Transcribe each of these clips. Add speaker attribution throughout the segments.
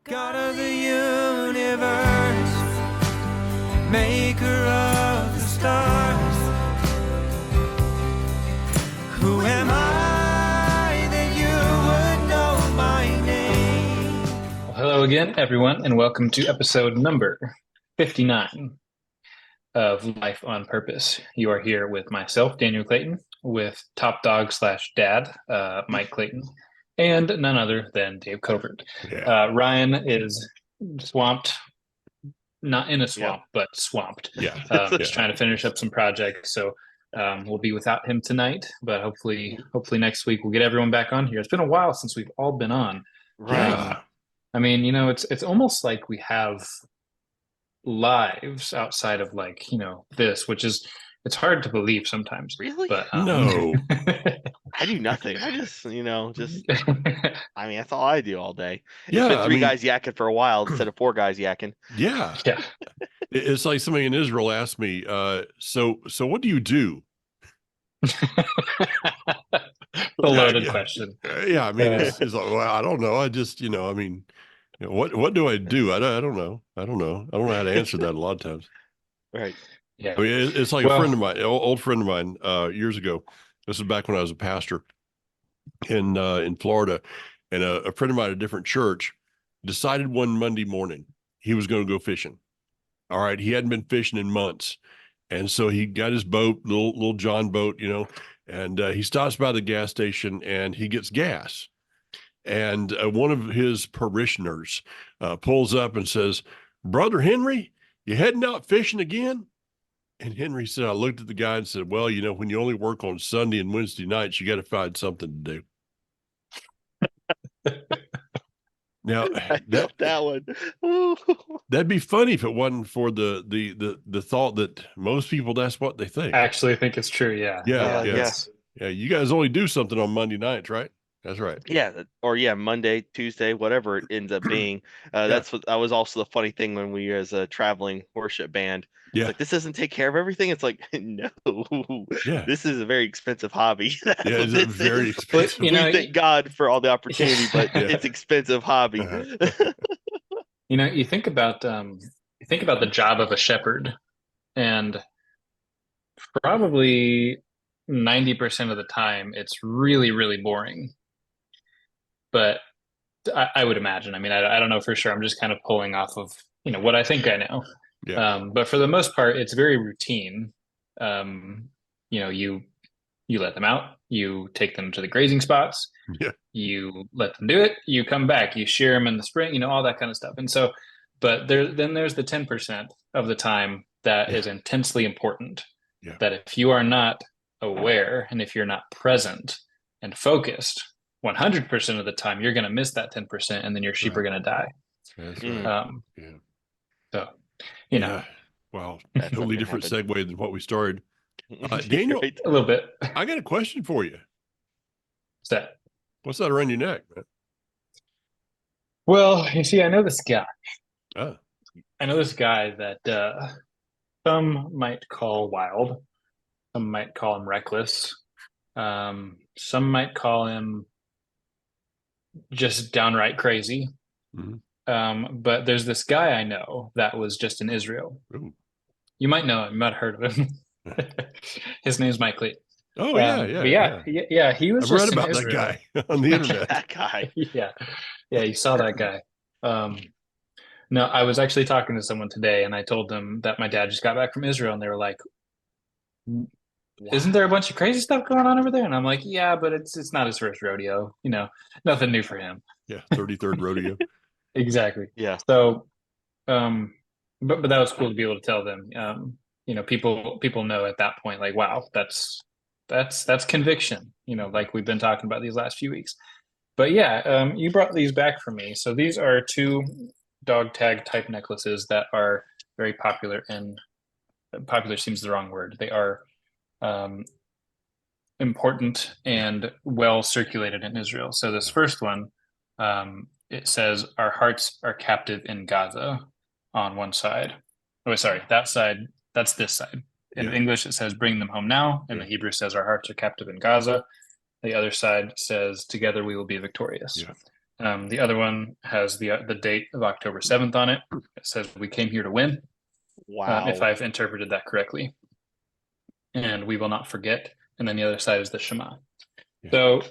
Speaker 1: God of the universe, maker of the stars, who am I that you would know my name?
Speaker 2: Well, hello again, everyone, and welcome to episode number 59 of Life on Purpose. You are here with myself, Daniel Clayton, with top dog slash dad, Mike Clayton, and none other than Dave Covert.
Speaker 3: Yeah.
Speaker 2: Ryan is swamped, not in a swamp, but swamped.
Speaker 3: Yeah.
Speaker 2: Just trying to finish up some projects. So we'll be without him tonight, but hopefully next week we'll get everyone back on here. It's been a while since we've all been on.
Speaker 3: Right.
Speaker 2: I mean, it's almost like we have lives outside of this, which is it's hard to believe sometimes.
Speaker 4: Really?
Speaker 2: But
Speaker 3: No.
Speaker 4: I do nothing. I just, I mean, that's all I do all day.
Speaker 3: Yeah,
Speaker 4: It's been three guys yakking for a while instead of four guys yakking.
Speaker 3: Yeah.
Speaker 2: Yeah.
Speaker 3: It's like somebody in Israel asked me, so what do you do?
Speaker 2: The loaded question.
Speaker 3: Yeah, I mean, it's like, well, I don't know. I just, what do I do? I don't know. I don't know how to answer that a lot of times.
Speaker 4: Right.
Speaker 2: Yeah.
Speaker 3: I mean, it's like a friend of mine, old friend of mine, years ago. This is back when I was a pastor in Florida, and a friend of mine at a different church decided one Monday morning he was going to go fishing. All right, he hadn't been fishing in months, and so he got his boat, little John boat, and he stops by the gas station and he gets gas. And one of his parishioners pulls up and says, "Brother Henry, you heading out fishing again?" And Henry said, I looked at the guy and said, "Well, when you only work on Sunday and Wednesday nights, you got to find something to do." Now,
Speaker 4: I felt that one. Ooh.
Speaker 3: that'd be funny if it wasn't for the thought that most people, that's what they think.
Speaker 2: I actually think it's true. Yeah.
Speaker 3: Yeah. You guys only do something on Monday nights, right? That's right.
Speaker 4: Yeah. Or Monday, Tuesday, whatever it ends up being. That was also the funny thing when we were as a traveling worship band.
Speaker 3: Yeah.
Speaker 4: It's like, this doesn't take care of everything. It's like, no, this is a very expensive hobby.
Speaker 3: It's a very expensive.
Speaker 4: We thank God for all the opportunity, but it's expensive hobby.
Speaker 2: You think about the job of a shepherd, and probably 90% of the time it's really, really boring. But I would imagine. I mean, I don't know for sure. I'm just kind of pulling off of what I think I know.
Speaker 3: Yeah.
Speaker 2: But for the most part, it's very routine. You let them out, you take them to the grazing spots, you let them do it, you come back, you shear them in the spring, all that kind of stuff. And so, but there's the 10% of the time that is intensely important.
Speaker 3: Yeah.
Speaker 2: That if you are not aware and if you're not present and focused 100% of the time, you're going to miss that 10%, and then your sheep are going to die.
Speaker 3: That's right.
Speaker 2: So,
Speaker 3: Wow, totally different segue than what we started. Daniel,
Speaker 4: Right.
Speaker 2: A little bit.
Speaker 3: I got a question for you.
Speaker 2: What's that?
Speaker 3: What's that around your neck, man?
Speaker 2: Well, you see, I know this guy.
Speaker 3: Oh.
Speaker 2: I know this guy that some might call wild, some might call him reckless, some might call him just downright crazy.
Speaker 3: Mm-hmm.
Speaker 2: But there's this guy I know that was just in Israel.
Speaker 3: Ooh.
Speaker 2: You might know him, you might have heard of him. His name's Mike Clayton.
Speaker 3: Oh, yeah.
Speaker 2: He was
Speaker 3: I've
Speaker 2: just
Speaker 3: read about
Speaker 2: in
Speaker 3: that
Speaker 2: Israel.
Speaker 3: guy on the internet.
Speaker 4: That guy.
Speaker 2: Yeah, you saw that guy. No, I was actually talking to someone today, and I told them that my dad just got back from Israel, and they were like, "Isn't there a bunch of crazy stuff going on over there?" And I'm like, "Yeah, but it's not his first rodeo. Nothing new for him."
Speaker 3: Yeah, 33rd rodeo.
Speaker 2: Exactly.
Speaker 4: Yeah.
Speaker 2: So, but that was cool to be able to tell them. People know at that point, like, wow, that's conviction. Like we've been talking about these last few weeks. But yeah, you brought these back for me. So these are two dog tag type necklaces that are very popular, and popular seems the wrong word. They are important and well circulated in Israel. So this first one, it says, "Our hearts are captive in Gaza," on one side. Oh, sorry, that side. That's this side. In English, it says, "Bring them home now." And the Hebrew says, "Our hearts are captive in Gaza." The other side says, "Together we will be victorious." The other one has the date of October 7th on it. It says we came here to win,
Speaker 4: Wow.
Speaker 2: if I've interpreted that correctly. And we will not forget. And then the other side is the Shema.
Speaker 3: Yeah.
Speaker 2: So,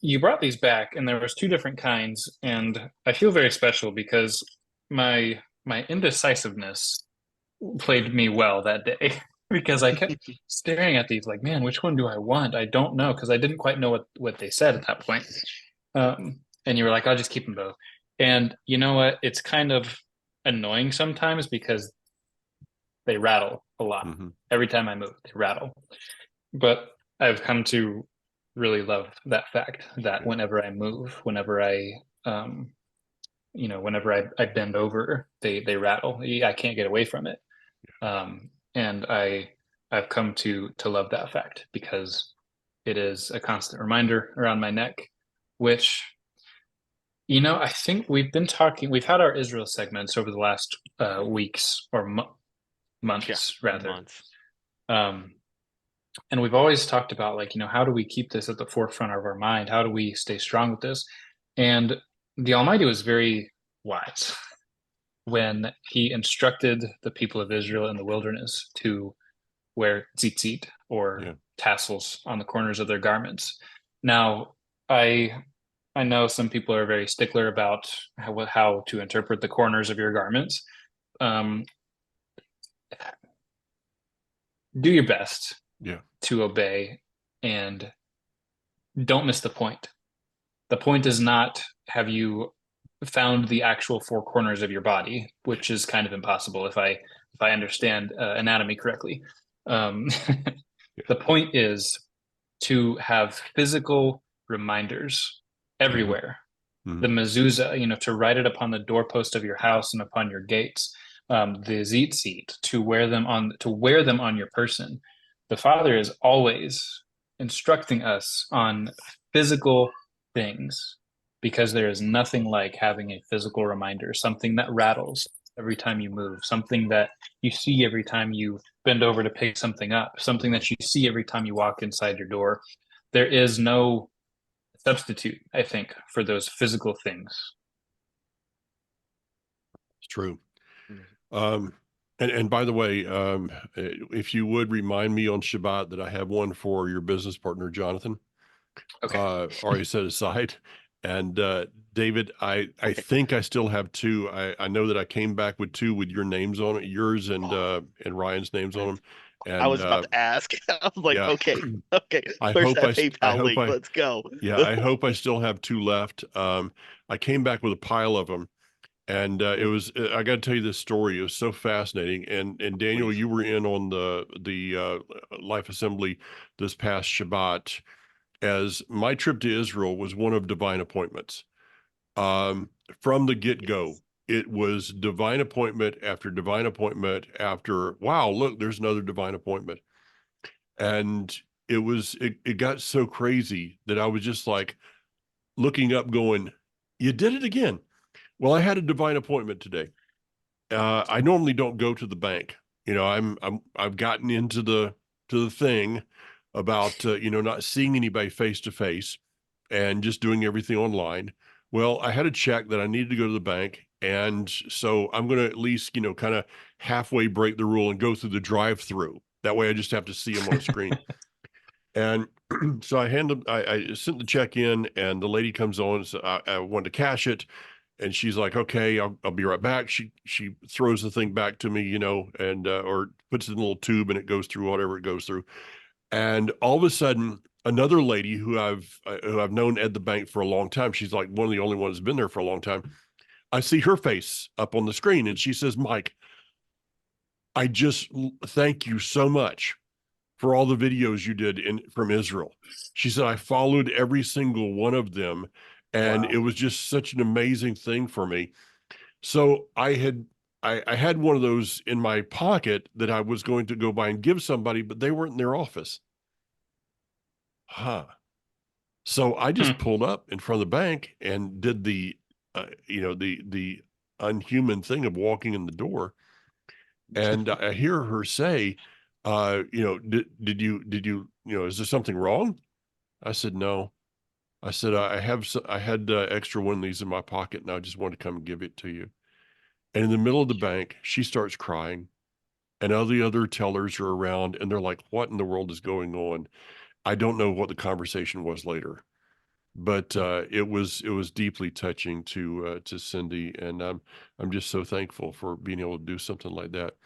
Speaker 2: you brought these back, and there was two different kinds, and I feel very special because my indecisiveness played me well that day because I kept staring at these like, man, which one do I want? I don't know, because I didn't quite know what they said at that point. And you were like, I'll just keep them both. And you know what? It's kind of annoying sometimes because they rattle a lot.
Speaker 3: Mhm.
Speaker 2: Every time I move, they rattle. But I've come to really love that fact that whenever I move, whenever I bend over, they rattle. I can't get away from it. And I've come to love that fact because it is a constant reminder around my neck, which I think we've had our Israel segments over the last weeks or months rather.
Speaker 4: Months.
Speaker 2: And we've always talked about like, how do we keep this at the forefront of our mind? How do we stay strong with this? And the Almighty was very wise when he instructed the people of Israel in the wilderness to wear tzitzit or tassels on the corners of their garments. Now, I know some people are very stickler about how to interpret the corners of your garments. Do your best to obey and don't miss the point. The point is not have you found the actual four corners of your body, which is kind of impossible if I understand anatomy correctly. The point is to have physical reminders everywhere.
Speaker 3: Mm-hmm.
Speaker 2: The mezuzah, to write it upon the doorpost of your house and upon your gates. The tzitzit, to wear them on your person. The Father is always instructing us on physical things because there is nothing like having a physical reminder, something that rattles every time you move, something that you see every time you bend over to pick something up, something that you see every time you walk inside your door. There is no substitute, I think, for those physical things.
Speaker 3: It's true. And by the way, if you would remind me on Shabbat that I have one for your business partner, Jonathan, already set aside. And David, I think I still have two. I know that I came back with two with your names on it, yours and Ryan's names on them. And
Speaker 4: I was about to ask. I'm like, okay. Where's that PayPal link? Let's go.
Speaker 3: Yeah, I hope I still have two left. I came back with a pile of them. And it was, I got to tell you this story. It was so fascinating. And Daniel,
Speaker 4: Please.
Speaker 3: you were in on the Life Assembly this past Shabbat, as my trip to Israel was one of divine appointments. From the get-go, it was divine appointment after, wow, look, there's another divine appointment. And it got so crazy that I was just like looking up going, you did it again. Well, I had a divine appointment today. I normally don't go to the bank. I've gotten into the thing about not seeing anybody face to face and just doing everything online. Well, I had a check that I needed to go to the bank, and so I'm going to at least kind of halfway break the rule and go through the drive-through. That way, I just have to see them on a screen. And so I sent the check in, and the lady comes on. So I wanted to cash it. And she's like, okay, I'll be right back. She throws the thing back to me, and or puts it in a little tube and it goes through whatever it goes through. And all of a sudden, another lady who I've known at the bank for a long time, she's like one of the only ones who's been there for a long time. I see her face up on the screen, and she says, Mike, I just thank you so much for all the videos you did from Israel. She said, I followed every single one of them. And it was just such an amazing thing for me. So I had one of those in my pocket that I was going to go by and give somebody, but they weren't in their office. So I just pulled up in front of the bank and did the unhuman thing of walking in the door. And I hear her say, did you, is there something wrong? I said, no. I said, I had extra one of these in my pocket, and I just wanted to come and give it to you. And in the middle of the bank, she starts crying, and all the other tellers are around, and they're like, "What in the world is going on?" I don't know what the conversation was later, but it was deeply touching to Cindy, and I'm just so thankful for being able to do something like that.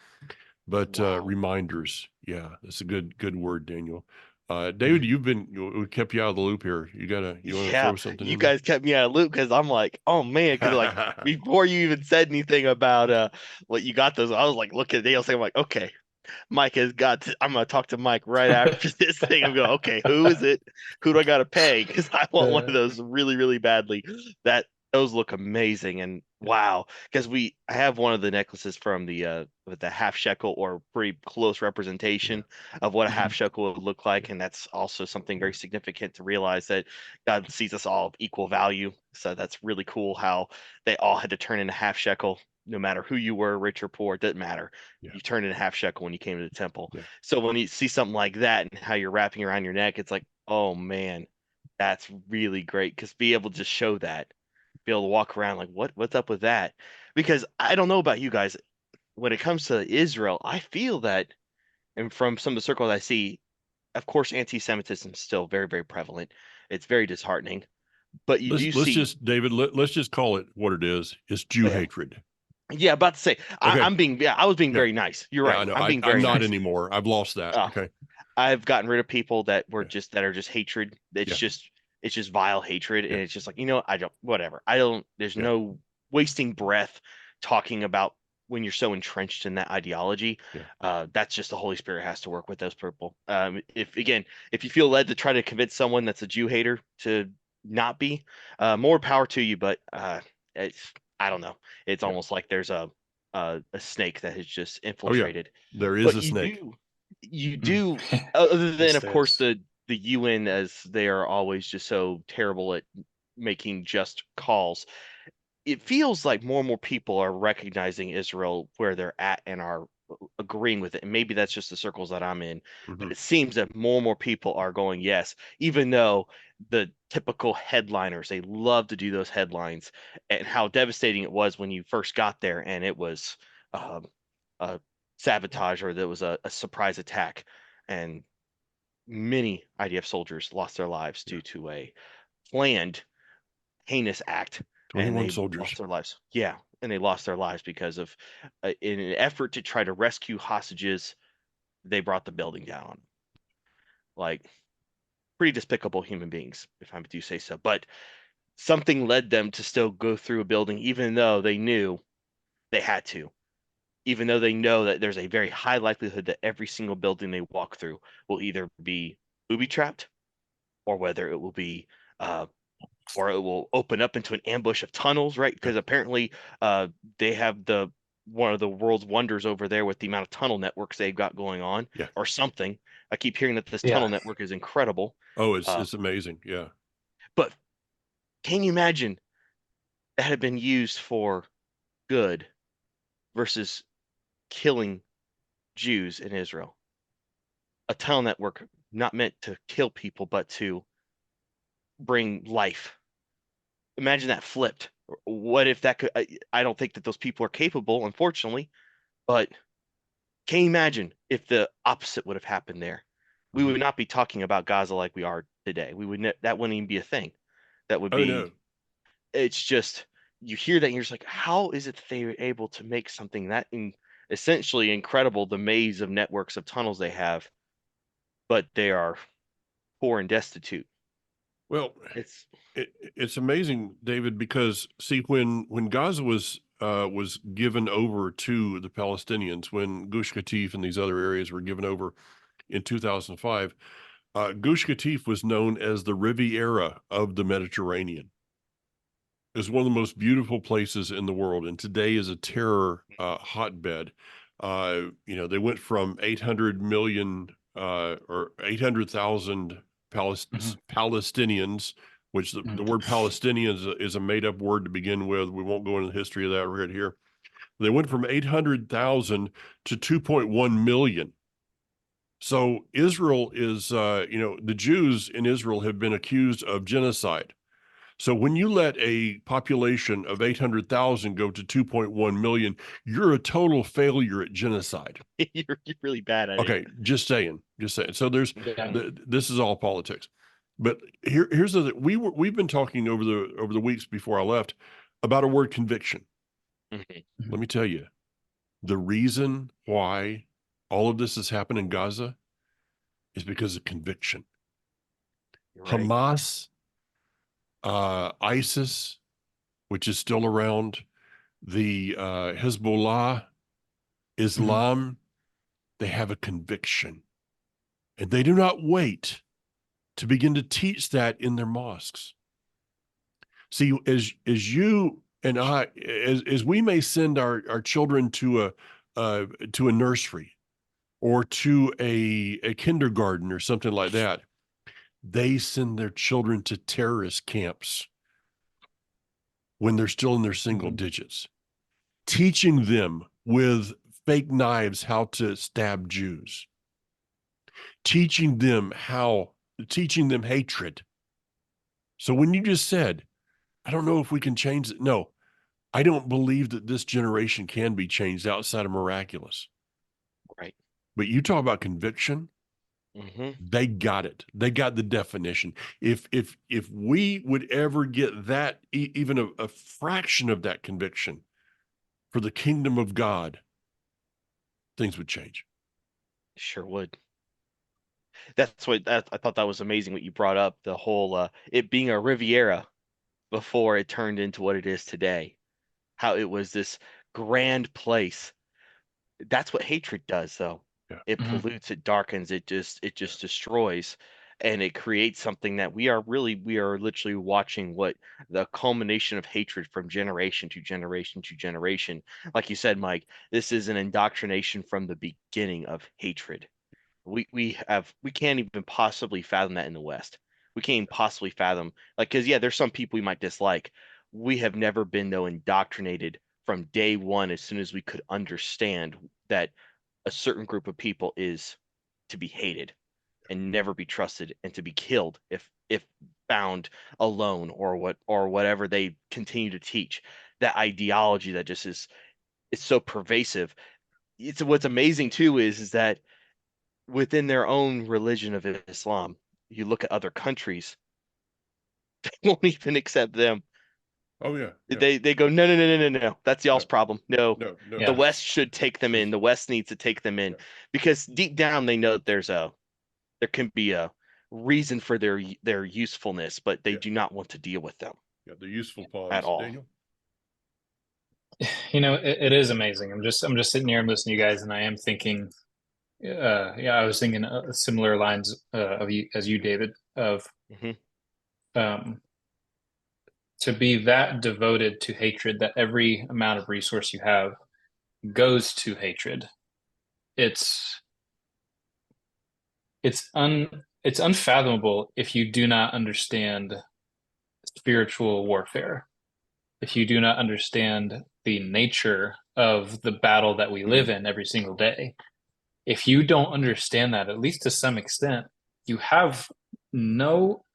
Speaker 3: But
Speaker 4: Wow.
Speaker 3: reminders, yeah, that's a good word, Daniel. David, we kept you out of the loop here. You want to
Speaker 4: Yeah,
Speaker 3: throw something
Speaker 4: you
Speaker 3: in there?
Speaker 4: guys kept me out of loop because I'm like, oh man, because like before you even said anything about what you got those, I was like looking at Dale saying, I'm like, okay, Mike has got to, I'm gonna talk to Mike right after this thing. I'm going, okay, who is it? Who do I gotta pay? Because I want one of those really, really badly. That those look amazing and wow. Because I have one of the necklaces from with the half shekel or pretty close representation of what a half
Speaker 2: Mhm.
Speaker 4: shekel would look like, and that's also something very significant to realize that God sees us all of equal value. So that's really cool how they all had to turn into half shekel, no matter who you were, rich or poor, it didn't matter.
Speaker 3: Yeah,
Speaker 4: You turned into half shekel when you came to the temple.
Speaker 3: yeah,
Speaker 4: So when you see something like that and how you're wrapping around your neck, it's like, oh man, that's really great. Because be able to just show that, be able to walk around like, what's up with that? Because I don't know about you guys, when it comes to Israel, I feel that, and from some of the circles I see, of course, anti-Semitism is still very, very prevalent. It's very disheartening. But you do
Speaker 3: let's
Speaker 4: see,
Speaker 3: just David, let's just call it what it is. It's Jew
Speaker 4: yeah,
Speaker 3: hatred.
Speaker 4: yeah, about to say,
Speaker 3: Okay.
Speaker 4: yeah, I was being
Speaker 3: Yeah.
Speaker 4: very nice. You're
Speaker 3: Yeah,
Speaker 4: right.
Speaker 3: I know.
Speaker 4: I'm being
Speaker 3: I'm
Speaker 4: very
Speaker 3: not
Speaker 4: nice.
Speaker 3: anymore. I've lost that.
Speaker 4: Uh,
Speaker 3: Okay.
Speaker 4: I've gotten rid of people that
Speaker 3: Yeah.
Speaker 4: that are just hatred.
Speaker 3: Yeah.
Speaker 4: It's just vile hatred, and
Speaker 3: Yeah.
Speaker 4: it's just like, I don't, whatever. I don't. There's
Speaker 3: Yeah.
Speaker 4: no wasting breath talking about when you're so entrenched in that ideology.
Speaker 3: Yeah.
Speaker 4: That's just the Holy Spirit has to work with those people. If you feel led to try to convince someone that's a Jew hater to not be, more power to you. But it's I don't know. It's
Speaker 3: Yeah.
Speaker 4: almost like there's a snake that has just
Speaker 3: Oh yeah.
Speaker 4: infiltrated.
Speaker 3: There is
Speaker 4: But
Speaker 3: a snake.
Speaker 4: you
Speaker 2: Mm.
Speaker 4: do other than
Speaker 2: Yes,
Speaker 4: of course
Speaker 2: there's.
Speaker 4: the UN, as they are always just so terrible at making just calls. It feels like more and more people are recognizing Israel where they're at and are agreeing with it. And maybe that's just the circles that I'm in, but
Speaker 3: Hmm.
Speaker 4: it seems that more and more people are going yes, even though the typical headliners, they love to do those headlines, and how devastating it was when you first got there and it was um, a sabotage, or there was a surprise attack, and many IDF soldiers lost their lives
Speaker 3: Yeah.
Speaker 4: due to a planned heinous act, and
Speaker 3: 21
Speaker 4: they lost
Speaker 3: soldiers.
Speaker 4: their lives. Yeah, and they lost their lives because of, in an effort to try to rescue hostages, they brought the building down. Like, pretty despicable human beings, if I do say so. But something led them to still go through a building, even though they knew they had to. Even though they know that there's a very high likelihood that every single building they walk through will either be booby trapped, or whether it will be uh, or it will open up into an ambush of tunnels, right?
Speaker 3: Yeah.
Speaker 4: Because apparently they have one of the world's wonders over there with the amount of tunnel networks they've got going on,
Speaker 3: Yeah.
Speaker 4: or something. I keep hearing that this tunnel
Speaker 2: Yeah.
Speaker 4: network is incredible.
Speaker 3: Oh,
Speaker 4: Uh,
Speaker 3: it's amazing. Yeah.
Speaker 4: but can you imagine that had been used for good versus killing Jews in Israel? A tunnel network not meant to kill people, but to bring life. Imagine that flipped. What if that could? I don't think that those people are capable, unfortunately, but can you imagine if the opposite would have happened there? We
Speaker 3: Mhm.
Speaker 4: would not be talking about Gaza like we are today. We would that wouldn't even be a thing. That would
Speaker 3: Oh no.
Speaker 4: be. It's just you hear that and you're just like, how is it that they were able to make something that essentially incredible? The maze of networks of tunnels they have, but they are poor and destitute.
Speaker 3: Well,
Speaker 4: It's
Speaker 3: it's amazing, David, because see, when Gaza was given over to the Palestinians, when Gush Katif and these other areas were given over in 2005, Gush Katif was known as the Riviera of the Mediterranean. Is one of the most beautiful places in the world, and today is a terror hotbed. They went from 800 million or 800,000
Speaker 2: Mhm.
Speaker 3: Palestinians, which the
Speaker 2: Mhm.
Speaker 3: word Palestinians is a made up word to begin with. We won't go into the history of that right here. They went from 800,000 to 2.1 million. So Israel is, the Jews in Israel have been accused of genocide. So when you let a population of 800,000 go to 2.1 million, you're a total failure at genocide.
Speaker 4: You're really bad at
Speaker 3: Okay,
Speaker 4: it.
Speaker 3: just saying. So there's
Speaker 2: Yeah.
Speaker 3: this is all politics. But here's the we've been talking over the weeks before I left about a word conviction.
Speaker 4: Mhm.
Speaker 3: Let me tell you, the reason why all of this has happened in Gaza is because of conviction.
Speaker 4: You're right.
Speaker 3: Hamas, ISIS, which is still around, the Hezbollah, Islam, they have a conviction. And they do not wait to begin to teach that in their mosques. See, as you and I, as we may send our children to a nursery or to a kindergarten or something like that, they send their children to terrorist camps when they're still in their single digits, teaching them with fake knives how to stab Jews, teaching them hatred. So when you just said, I don't know if we can change it. No, I don't believe that this generation can be changed outside of miraculous.
Speaker 4: Right.
Speaker 3: But you talk about conviction,
Speaker 4: Hmm.
Speaker 3: they got it. They got the definition. If we would ever get that, even a fraction of that conviction for the kingdom of God, things would change.
Speaker 4: Sure would. That's what I thought that was amazing what you brought up, the whole it being a Riviera before it turned into what it is today. How it was this grand place. That's what hatred does, though.
Speaker 3: Yeah.
Speaker 4: It pollutes, it darkens, it just destroys, and it creates something that we are literally watching what the culmination of hatred from generation to generation to generation. Like you said, Mike, this is an indoctrination from the beginning of hatred. We can't even possibly fathom that in the West. We can't even possibly fathom, like, because yeah, there's some people we might dislike. We have never been though indoctrinated from day one as soon as we could understand that a certain group of people is to be hated and never be trusted and to be killed if found alone, or whatever they continue to teach. That ideology that just is so pervasive. It's what's amazing too is that within their own religion of Islam, you look at other countries, they won't even accept them.
Speaker 3: Oh yeah.
Speaker 4: They go, no, no, no, no, no, no. That's y'all's
Speaker 3: No.
Speaker 4: problem. No,
Speaker 3: No.
Speaker 4: the
Speaker 2: Yeah.
Speaker 4: West should take them in. The West needs to take them in, because deep down they know that there can be a reason for their usefulness, but they
Speaker 3: Yeah.
Speaker 4: do not want to deal with them
Speaker 3: Yeah. The useful
Speaker 4: at
Speaker 3: pawns,
Speaker 4: all.
Speaker 3: Daniel.
Speaker 2: It is amazing. I'm just sitting here and listening to you guys, and I am thinking, yeah, I was thinking similar lines of you as you, David, of
Speaker 4: Hmm.
Speaker 2: um, to be that devoted to hatred that every amount of resource you have goes to hatred. It's it's unfathomable if you do not understand spiritual warfare, if you do not understand the nature of the battle that we live in every single day. If you don't understand that, at least to some extent, you have no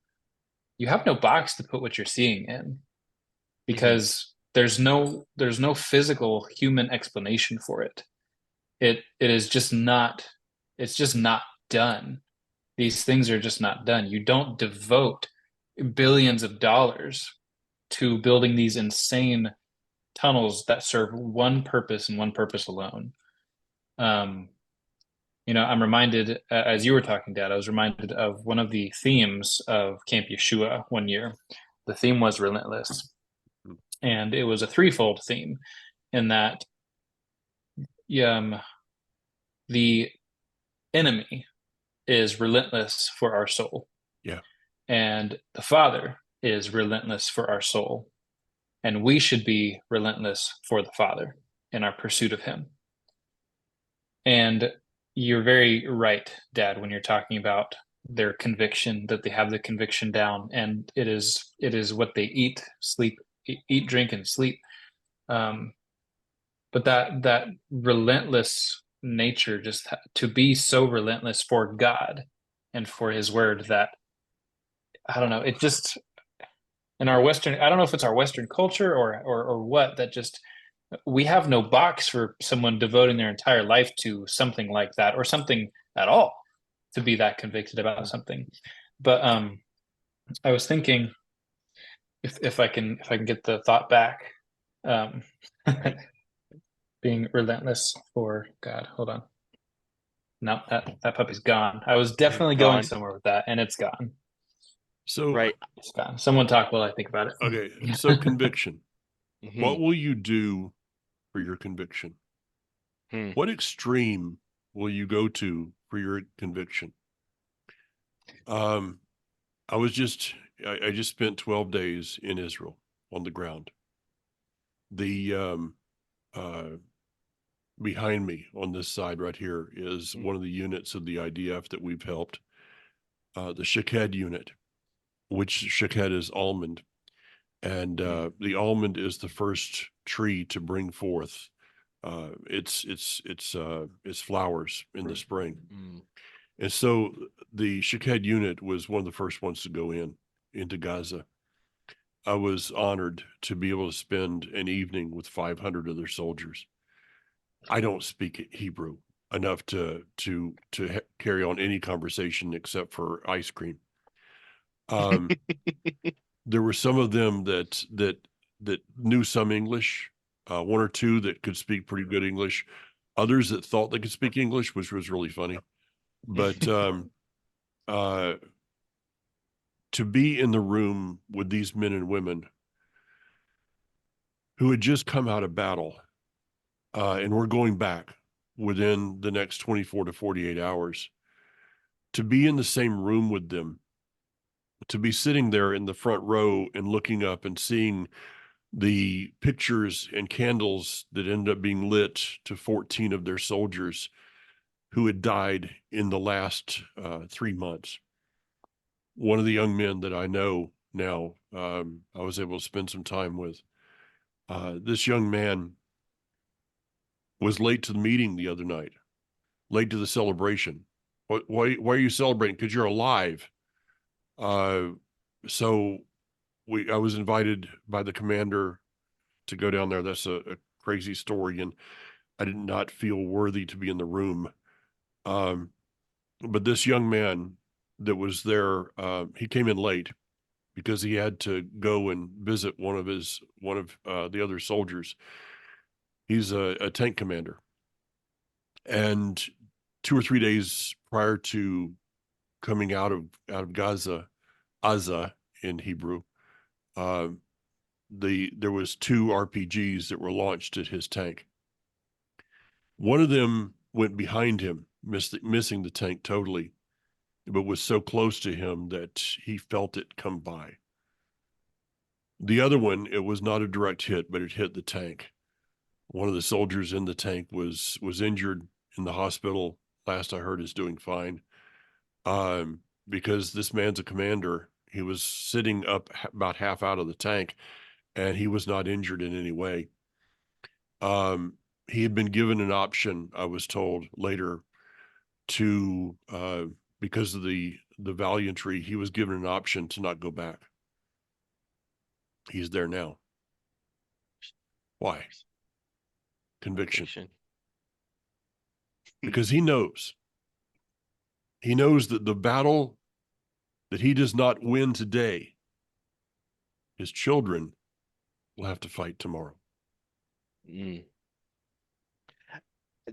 Speaker 2: you have no box to put what you're seeing in, because there's no physical human explanation for it. It is just not, it's just not done. These things are just not done. You don't devote billions of dollars to building these insane tunnels that serve one purpose and one purpose alone. Um, I'm reminded, as you were talking, Dad, I was reminded of one of the themes of Camp Yeshua one year. The theme was relentless, and it was a threefold theme in that um, the enemy is relentless for our soul,
Speaker 3: Yeah.
Speaker 2: and the Father is relentless for our soul, and we should be relentless for the Father in our pursuit of Him. And you're very right, Dad, when you're talking about their conviction, that they have the conviction down, and it is what they eat, sleep, eat, drink, and sleep. But that relentlessness nature, just to be so relentless for God and for His word that I don't know. It just in our Western, I don't know if it's our Western culture or what, that just we have no box for someone devoting their entire life to something like that or something at all to be that convicted about something. But I was thinking if I can get the thought back, um, being relentless for God. Hold on. No, that puppy's gone. I was definitely going
Speaker 4: Gone.
Speaker 2: somewhere with that, and it's gone.
Speaker 3: So,
Speaker 4: Right.
Speaker 2: It's gone. Someone talk while I think about it.
Speaker 3: okay. So conviction.
Speaker 4: Mhm.
Speaker 3: What will you do for your conviction?
Speaker 4: Hmm.
Speaker 3: What extreme will you go to for your conviction? Um, I just spent 12 days in Israel on the ground. The uh, behind me on this side right here is one of the units of the IDF that we've helped, the Shekele unit, which Shekele is almond. And the almond is the first tree to bring forth its flowers in the spring.
Speaker 4: Mm.
Speaker 3: And so the Shekele unit was one of the first ones to go into Gaza. I was honored to be able to spend an evening with 500 of their soldiers. I don't speak Hebrew enough to carry on any conversation except for ice cream. There were some of them that knew some English, one or two that could speak pretty good English, others that thought they could speak English, which was really funny. But to be in the room with these men and women who had just come out of battle, and were going back within the next 24 to 48 hours, to be in the same room with them, to be sitting there in the front row and looking up and seeing the pictures and candles that ended up being lit to 14 of their soldiers who had died in the last 3 months. One of the young men that I know now, I was able to spend some time with. This young man was late to the meeting the other night, late to the celebration. Why are you celebrating? Because you're alive. So I was invited by the commander to go down there. That's a crazy story, and I did not feel worthy to be in the room. But this young man that was there, he came in late because he had to go and visit one of the other soldiers. He's a tank commander, and 2 or 3 days prior to coming out of Gaza, in Hebrew, uh, there was 2 RPGs that were launched at his tank. One of them went behind him, missing the tank totally, but was so close to him that he felt it come by. The other one, it was not a direct hit, but it hit the tank. One of the soldiers in the tank was injured in the hospital. Last I heard, is doing fine. Because this man's a commander. He was sitting up about half out of the tank, and he was not injured in any way. He had been given an option, I was told later, to because of the valiantry, he was given an option to not go back. He's there now. Why? Conviction. Because he knows that the battle that he does not win today, his children will have to fight tomorrow.
Speaker 4: Mm.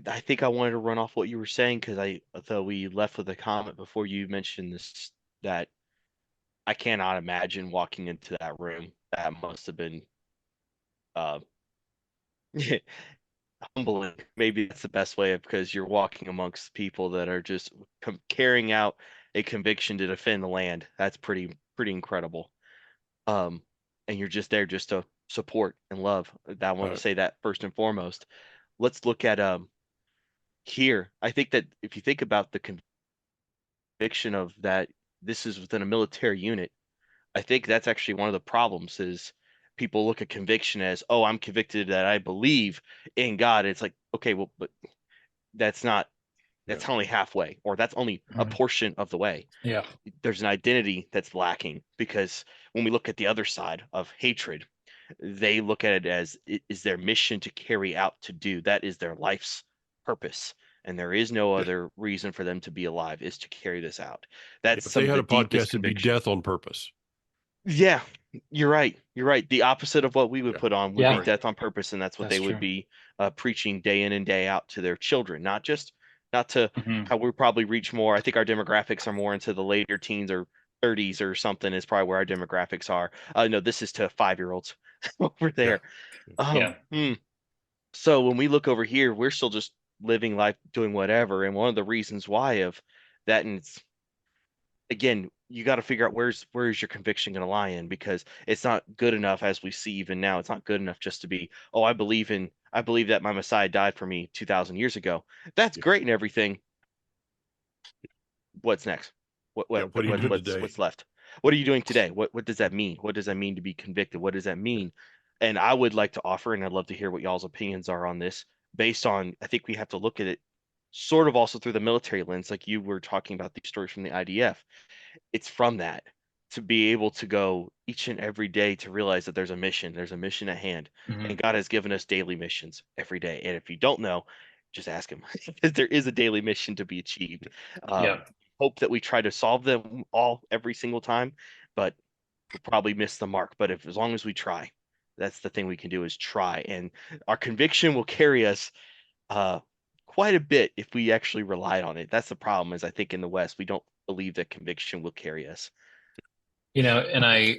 Speaker 4: I think I wanted to run off what you were saying because I thought we left with a comment before you mentioned this, that I cannot imagine walking into that room. That must have been uh, humbling. Maybe that's the best way of, because you're walking amongst people that are just carrying out a conviction to defend the land. That's pretty incredible. And you're just there just to support and love. I want to say that first and foremost. Let's look at here. I think that if you think about the conviction of that, this is within a military unit. I think that's actually one of the problems is people look at conviction as, oh, I'm convicted that I believe in God. It's like, okay, well, but that's not,
Speaker 3: Yeah.
Speaker 4: that's only halfway, or that's only a portion of the way.
Speaker 2: Yeah.
Speaker 4: There's an identity that's lacking, because when we look at the other side of hatred, they look at it as it is their mission to carry out, to do. That is their life's purpose. And there is no other reason for them to be alive, is to carry this out. That's
Speaker 3: If
Speaker 4: some
Speaker 3: they
Speaker 4: of
Speaker 3: had
Speaker 4: the
Speaker 3: a
Speaker 4: deepest
Speaker 3: podcast, it'd be
Speaker 4: conviction.
Speaker 3: death on purpose.
Speaker 4: Yeah, you're right. You're right. The opposite of what we would
Speaker 3: Yeah.
Speaker 4: put on would
Speaker 2: Yeah.
Speaker 4: be death on purpose, and that's what
Speaker 2: That's
Speaker 4: they would
Speaker 2: true.
Speaker 4: be preaching day in and day out to their children. Not to
Speaker 2: Mhm.
Speaker 4: how we probably reach more. I think our demographics are more into the later teens or 30s or something, is probably where our demographics are. No, this is to 5-year-olds over there. So when we look over here, we're still just living life, doing whatever. And one of the reasons why of that, and it's, again, you got to figure out where's your conviction going to lie in, because it's not good enough, as we see even now. It's not good enough just to be, oh, I believe that my Messiah died for me 2,000 years ago. That's great and everything. What's next? What
Speaker 3: Yeah, what are you doing today?
Speaker 4: what's left? What are you doing today? What does that mean? What does that mean to be convicted? What does that mean? And I would like to offer, and I'd love to hear what y'all's opinions are on this, based on, I think we have to look at it sort of also through the military lens, like you were talking about these stories from the IDF. It's from that, to be able to go each and every day, to realize that there's a mission at hand,
Speaker 2: Mhm.
Speaker 4: and God has given us daily missions every day. And if you don't know, just ask him, because there is a daily mission to be achieved.
Speaker 2: Yeah.
Speaker 4: Hope that we try to solve them all every single time, but we'll probably miss the mark. But as long as we try, that's the thing we can do, is try, and our conviction will carry us quite a bit if we actually rely on it. That's the problem, is I think in the West, we don't believe that conviction will carry us.
Speaker 2: And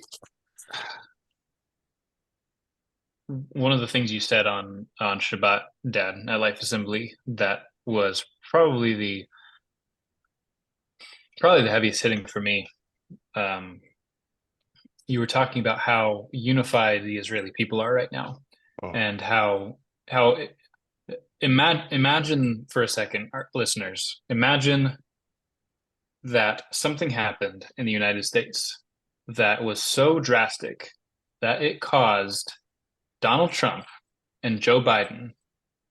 Speaker 2: one of the things you said on Shabbat, Dad, at Life Assembly, that was probably the heaviest hitting for me. You were talking about how unified the Israeli people are right now, and how imagine for a second, our listeners, imagine that something happened in the United States that was so drastic that it caused Donald Trump and Joe Biden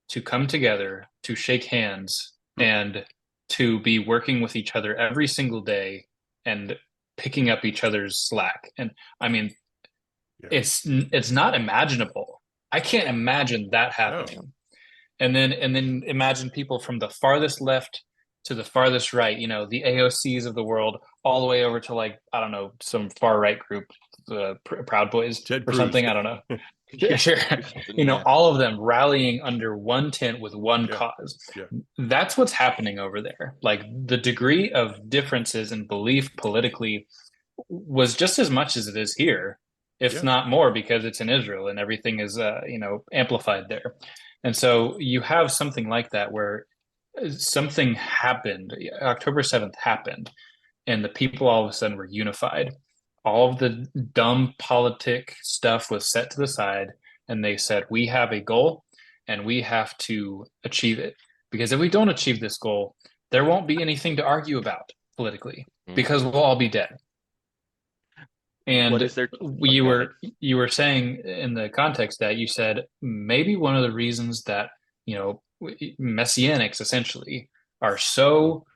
Speaker 2: to come together, to shake hands, and to be working with each other every single day and picking up each other's slack. And I mean, it's not imaginable. I can't imagine that happening.
Speaker 3: No.
Speaker 2: And then imagine people from the farthest left to the farthest right, the AOCs of the world, all the way over to, like, I don't know, some far right group, Proud Boys
Speaker 3: Ted
Speaker 2: or
Speaker 3: Cruz.
Speaker 2: something. I don't know.
Speaker 4: Yeah,
Speaker 2: Sure.
Speaker 4: yeah.
Speaker 2: All of them rallying under one tent with one cause.
Speaker 3: Yeah.
Speaker 2: That's what's happening over there. Like, the degree of differences in belief politically was just as much as it is here, if not more, because it's in Israel and everything is, amplified there. And so you have something like that where something happened. October 7th happened, and the people all of a sudden were unified. All of the dumb politic stuff was set to the side, and they said, we have a goal and we have to achieve it. Because if we don't achieve this goal, there won't be anything to argue about politically, because we'll all be dead. And
Speaker 4: What is there?
Speaker 2: You were saying in the context that you said maybe one of the reasons that, messianics essentially are so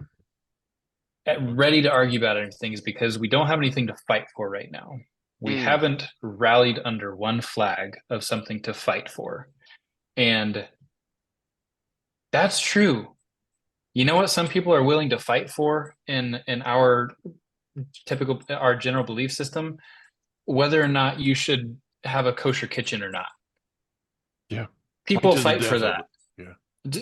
Speaker 2: ready to argue about anything is because we don't have anything to fight for right now. We haven't rallied under one flag of something to fight for. And that's true. You know what some people are willing to fight for in our general belief system? Whether or not you should have a kosher kitchen or not.
Speaker 3: Yeah.
Speaker 2: People fight for that.
Speaker 3: Yeah.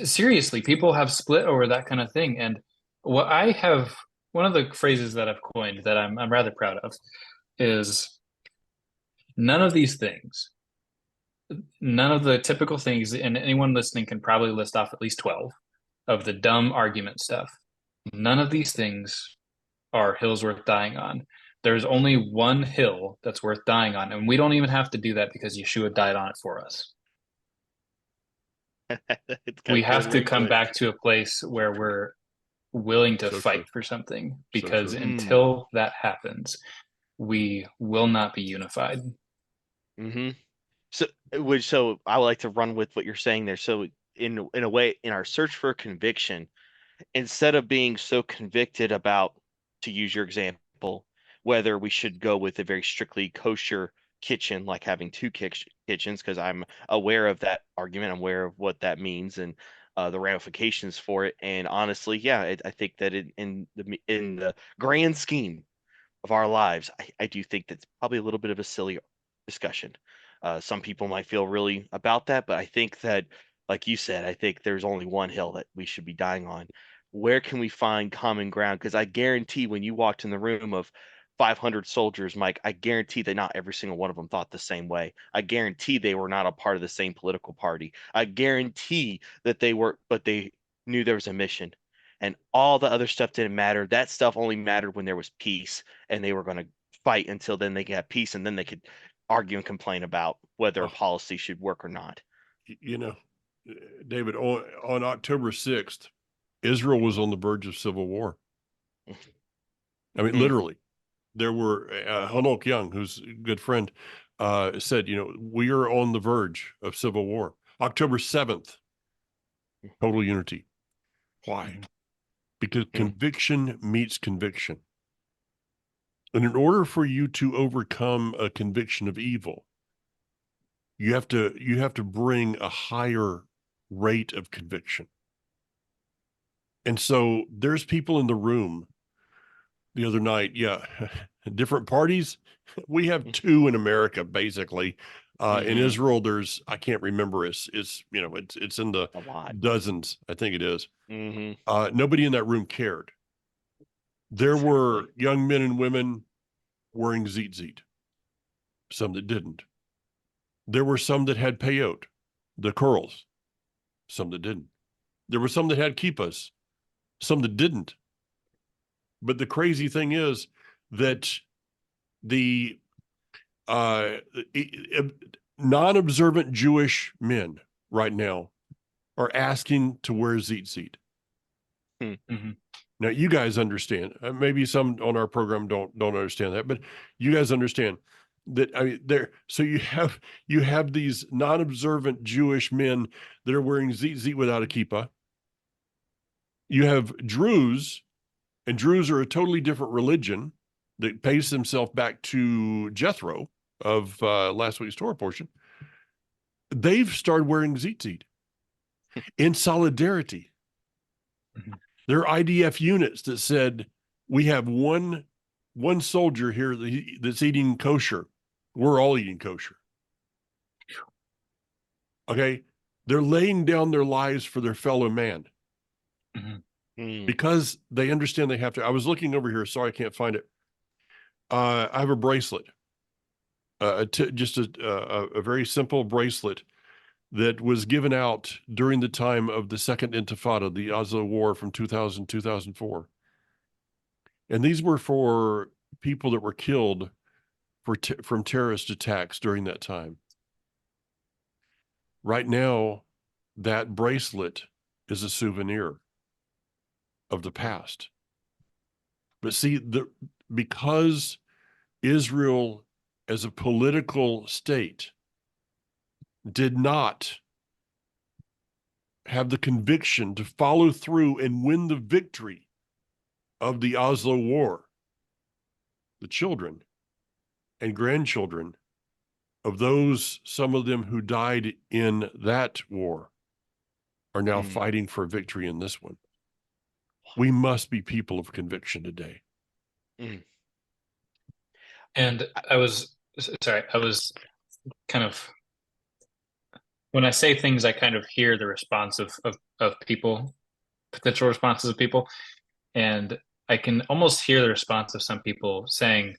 Speaker 2: Seriously, people have split over that kind of thing. And one of the phrases that I've coined that I'm rather proud of is none of these things, none of the typical things, and anyone listening can probably list off at least 12 of the dumb argument stuff. None of these things are hills worth dying on. There's only one hill that's worth dying on, and we don't even have to do that because Yeshua died on it for us. We have to come back to a place where we're willing to fight for something, because until that happens, we will not be unified.
Speaker 4: So I would like to run with what you're saying there. So in a way, in our search for conviction, instead of being so convicted about, to use your example, whether we should go with a very strictly kosher kitchen, like having two kitchens, because I'm aware of that argument, I'm aware of what that means and the ramifications for it. And honestly, yeah, I think that in the grand scheme of our lives, I do think that's probably a little bit of a silly discussion. Some people might feel really about that, but I think that, like you said, I think there's only one hill that we should be dying on. Where can we find common ground? Because I guarantee when you walked in the room of 500 soldiers, Mike, I guarantee that not every single one of them thought the same way. I guarantee they were not a part of the same political party. I guarantee that they were, but they knew there was a mission. And all the other stuff didn't matter. That stuff only mattered when there was peace, and they were going to fight until then they could have peace, and then they could argue and complain about whether a policy should work or not.
Speaker 3: You know, David, on October 6th, Israel was on the verge of civil war. I mean, literally. There were Hanok Young, who's a good friend, said, we are on the verge of civil war. October 7th, total unity. Why? Because conviction meets conviction. And in order for you to overcome a conviction of evil, you have to bring a higher rate of conviction. And so there's people in the room the other night, different parties. We have two in America, basically. In Israel, there's, I can't remember, it's in the dozens, I think it is. Nobody in that room cared. There were young men and women wearing tzitzit, some that didn't. There were some that had peyot, the curls, some that didn't. There were some that had kippahs, some that didn't. But the crazy thing is that the non-observant Jewish men right now are asking to wear tzitzit. Now, you guys understand. Maybe some on our program don't understand that, but you guys understand that. I mean, so you have these non-observant Jewish men that are wearing tzitzit without a kippah. You have Druze, and Druze are a totally different religion that pays himself back to Jethro of last week's Torah portion. They've started wearing tzitzit in solidarity. There are IDF units that said, we have one soldier here that's eating kosher. We're all eating kosher. Okay? They're laying down their lives for their fellow man. Because they understand they have to. I was looking over here. Sorry, I can't find it. I have a bracelet. Just a very simple bracelet that was given out during the time of the Second Intifada, the Gaza war from 2004. And these were for people that were killed from terrorist attacks during that time. Right now, that bracelet is a souvenir of the past. But see, because Israel as a political state did not have the conviction to follow through and win the victory of the Oslo War, the children and grandchildren of those, some of them who died in that war, are now fighting for victory in this one. We must be people of conviction today.
Speaker 2: And I was kind of, when I say things, I kind of hear the response of people, potential responses of people. And I can almost hear the response of some people saying,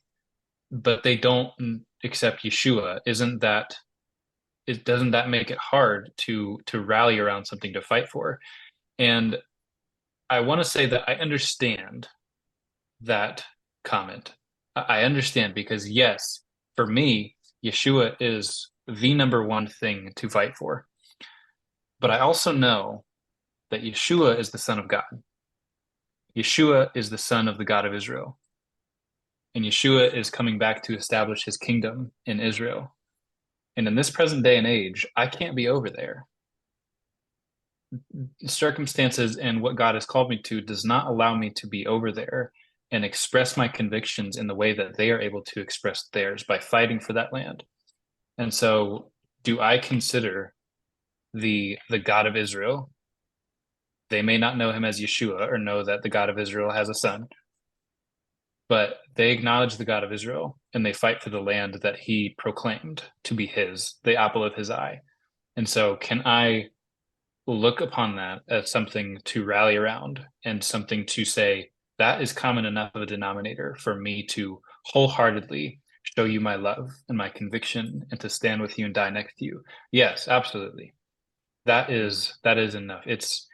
Speaker 2: but they don't accept Yeshua. Doesn't that make it hard to rally around something to fight for? And I want to say that I understand that comment. I understand, because yes, for me, Yeshua is the number one thing to fight for. But I also know that Yeshua is the Son of God. Yeshua is the Son of the God of Israel. And Yeshua is coming back to establish his kingdom in Israel. And in this present day and age, I can't be over there. circumstances and what God has called me to does not allow me to be over there and express my convictions in the way that they are able to express theirs by fighting for that land. And so, do I consider the God of Israel? They may not know him as Yeshua or know that the God of Israel has a son, but they acknowledge the God of Israel and they fight for the land that he proclaimed to be his, the apple of his eye. And so, can I look upon that as something to rally around and something to say that is common enough of a denominator for me to wholeheartedly show you my love and my conviction and to stand with you and die next to you? Yes, absolutely. That is enough. It's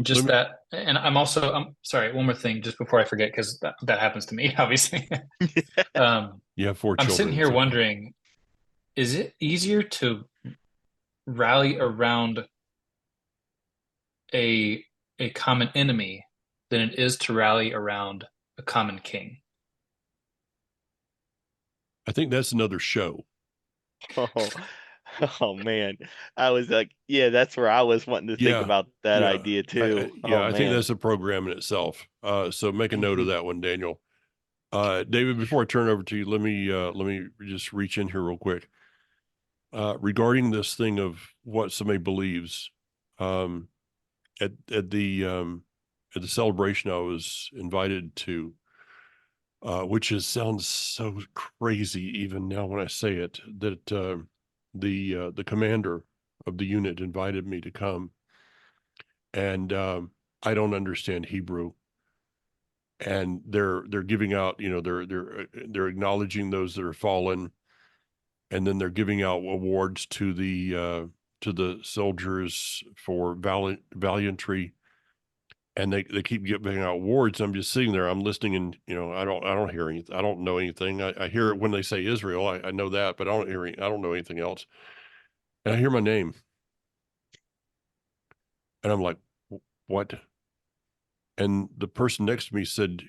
Speaker 2: just that, and I'm sorry, one more thing just before I forget, because that happens to me, obviously.
Speaker 3: You have 4
Speaker 2: I'm
Speaker 3: children.
Speaker 2: sitting here
Speaker 3: It's okay.
Speaker 2: wondering, is it easier to rally around a a common enemy than it is to rally around a common king?
Speaker 3: I think that's another show.
Speaker 4: Oh, oh man. I was like, yeah, that's where I was wanting to think
Speaker 3: Yeah,
Speaker 4: about that
Speaker 3: yeah,
Speaker 4: idea too.
Speaker 3: yeah.
Speaker 4: Oh
Speaker 3: I think
Speaker 4: man.
Speaker 3: that's a program in itself. So make a note of
Speaker 4: Mhm.
Speaker 3: that one, Daniel. David, before I turn it over to you, let me just reach in here real quick. Regarding this thing of what somebody believes, um, at the celebration I was invited to, which sounds so crazy even now when I say it, that the commander of the unit invited me to come, and I don't understand Hebrew, and they're giving out, they're acknowledging those that are fallen, and then they're giving out awards to the soldiers for valiantry, and they keep giving out awards. I'm just sitting there, I'm listening, and I don't hear anything. I don't know anything. I hear it when they say Israel. I know that, but I don't know anything else. And I hear my name, and I'm like, What?" And the person next to me said,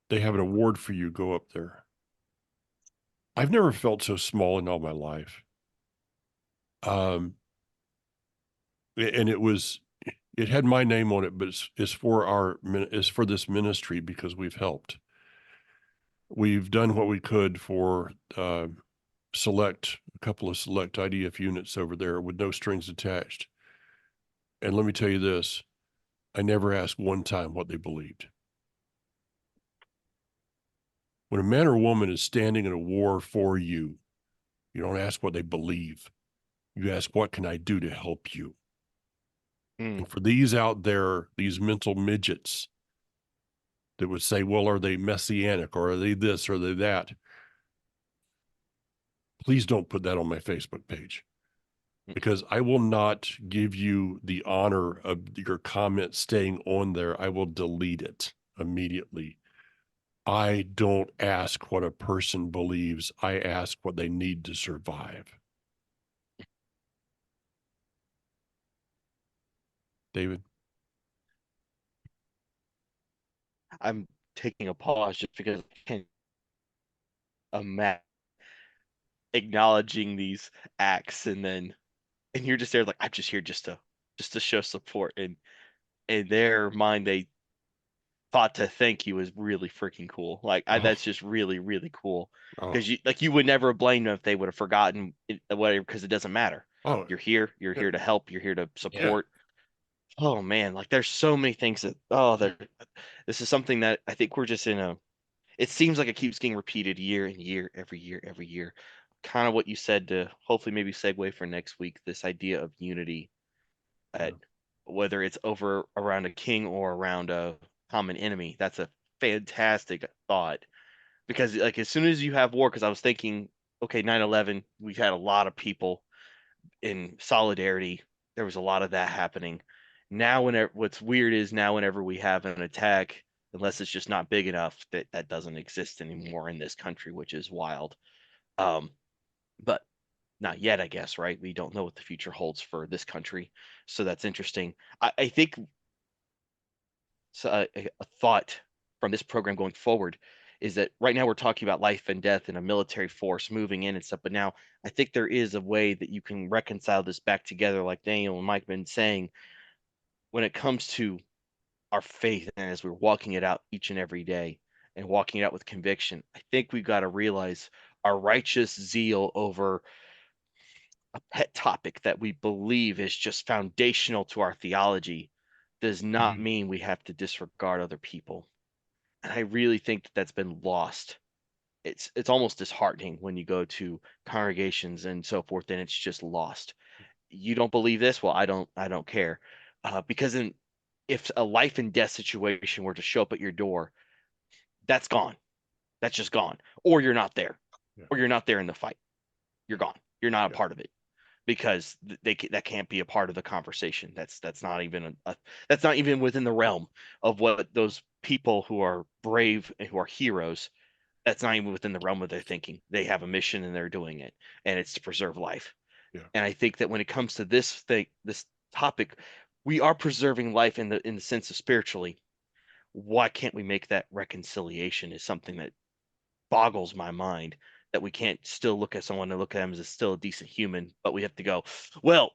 Speaker 3: "They have an award for you. Go up there." I've never felt so small in all my life. Um, and it had my name on it, but it's for this ministry because we've helped. We've done what we could for a couple of select IDF units over there with no strings attached. And let me tell you this, I never asked one time what they believed. When a man or woman is standing in a war for you, you don't ask what they believe. You ask, what can I do to help you?
Speaker 4: Mm.
Speaker 3: And for these out there, these mental midgets that would say, well, are they messianic, or are they this, or are they that? Please don't put that on my Facebook page, because I will not give you the honor of your comment staying on there. I will delete it immediately. I don't ask what a person believes. I ask what they need to survive. David?
Speaker 4: I'm taking a pause just because I can't imagine acknowledging these acts and you're just there like I'm just here just to show support, and in their mind they thought to thank you is really freaking cool. Like
Speaker 3: Oh,
Speaker 4: that's just really really cool
Speaker 3: oh,
Speaker 4: because you would never blame them if they would have forgotten it, whatever, because it doesn't matter.
Speaker 3: oh,
Speaker 4: You're
Speaker 3: yeah,
Speaker 4: here to help, you're here to
Speaker 2: Yeah.
Speaker 4: support. Oh man, like there's so many things that this is something that I think we're just in a, it seems like it keeps getting repeated year and year, every year. Kind of what you said to hopefully maybe segue for next week, this idea of unity at whether it's over around a king or around a common enemy. That's a fantastic thought because like as soon as you have war, because I was thinking, okay, 9/11, we had a lot of people in solidarity. There was a lot of that happening. Now, whenever what's weird is now whenever we have an attack, unless it's just not big enough, that doesn't exist anymore in this country, which is wild. Um, but not yet, I guess, right? We don't know what the future holds for this country, so that's interesting. I think a thought from this program going forward is that right now we're talking about life and death and a military force moving in and stuff, but now I think there is a way that you can reconcile this back together, like Daniel and Mike have been saying, when it comes to our faith and as we're walking it out each and every day and walking it out with conviction. I think we've got to realize our righteous zeal over a pet topic that we believe is just foundational to our theology does not mean we have to disregard other people. And I really think that that's been lost. It's almost disheartening when you go to congregations and so forth, and it's just lost. You don't believe this? Well, I don't care, because if a life and death situation were to show up at your door, that's gone. That's just gone. Or you're not there, or you're not there in the fight. You're gone. You're not a part of it, because that can't be a part of the conversation. That's not even that's not even within the realm of what those people who are brave and who are heroes. That's not even within the realm of their thinking. They have a mission and they're doing it, and it's to preserve life.
Speaker 3: Yeah.
Speaker 4: And I think that when it comes to this topic, we are preserving life in the sense of spiritually. Why can't we make that reconciliation? Is something that boggles my mind, that we can't still look at someone and look at them as still a decent human, but we have to go, well,